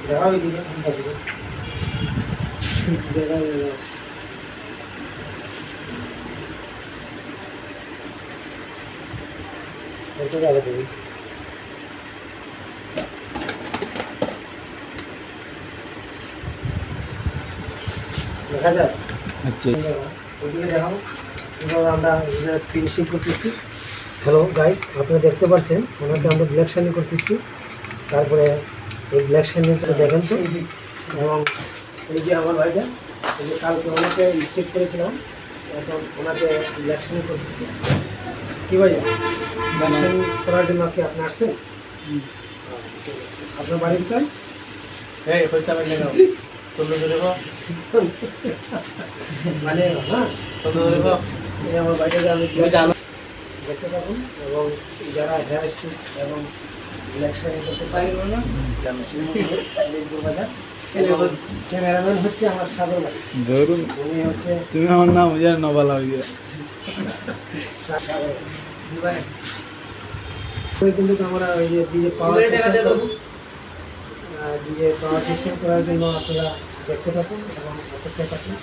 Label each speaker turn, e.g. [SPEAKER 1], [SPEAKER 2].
[SPEAKER 1] দেখাও এদিকে দেখাও এটা যাবে তুমি দেখা যায়।
[SPEAKER 2] আচ্ছা
[SPEAKER 1] এদিকে দেখাও এভাবে আমরা ফিনিশিং করতেছি। হ্যালো গাইস, আপনারা দেখতে পাচ্ছেন ওনাকে আমরা ব্ল্যাক শাইনিং করতেছি। তারপরে এই ব্ল্যাক শাইনিংটা দেখেন তো। এবং এই যে আমার ভাইটা, এই যে কালকে ওনাকে স্ট্রেট করেছিলাম, এখন ওনাকে ব্ল্যাক শাইনিং করতেছি। কি ভাই, ব্ল্যাক শাইনিং করার জন্য কি আপনি আসছেন? ঠিক আছে। আপনার বাড়ি কোথায়? মানে হ্যাঁ, এই আমার বাড়িটাকে আমি দেখতে পাবেন। এবং যারা হেয়ার স্টাইল এবং ব্ল্যাক শাইনিং করতে চাই না, ক্যামেরাম্যান হচ্ছে আমার সাগর ভাই।
[SPEAKER 2] ধরুন
[SPEAKER 1] উনি হচ্ছে
[SPEAKER 2] তুমি আমার নাম জানো না বলা হয়ে যায়।
[SPEAKER 1] সাগর ভাই। কিন্তু আমরা ওই যে ডিজে পাওয়ার ডিজে পাওয়ার করার জন্য আপনারা দেখতে পাবেন এবং অপেক্ষা থাকুন।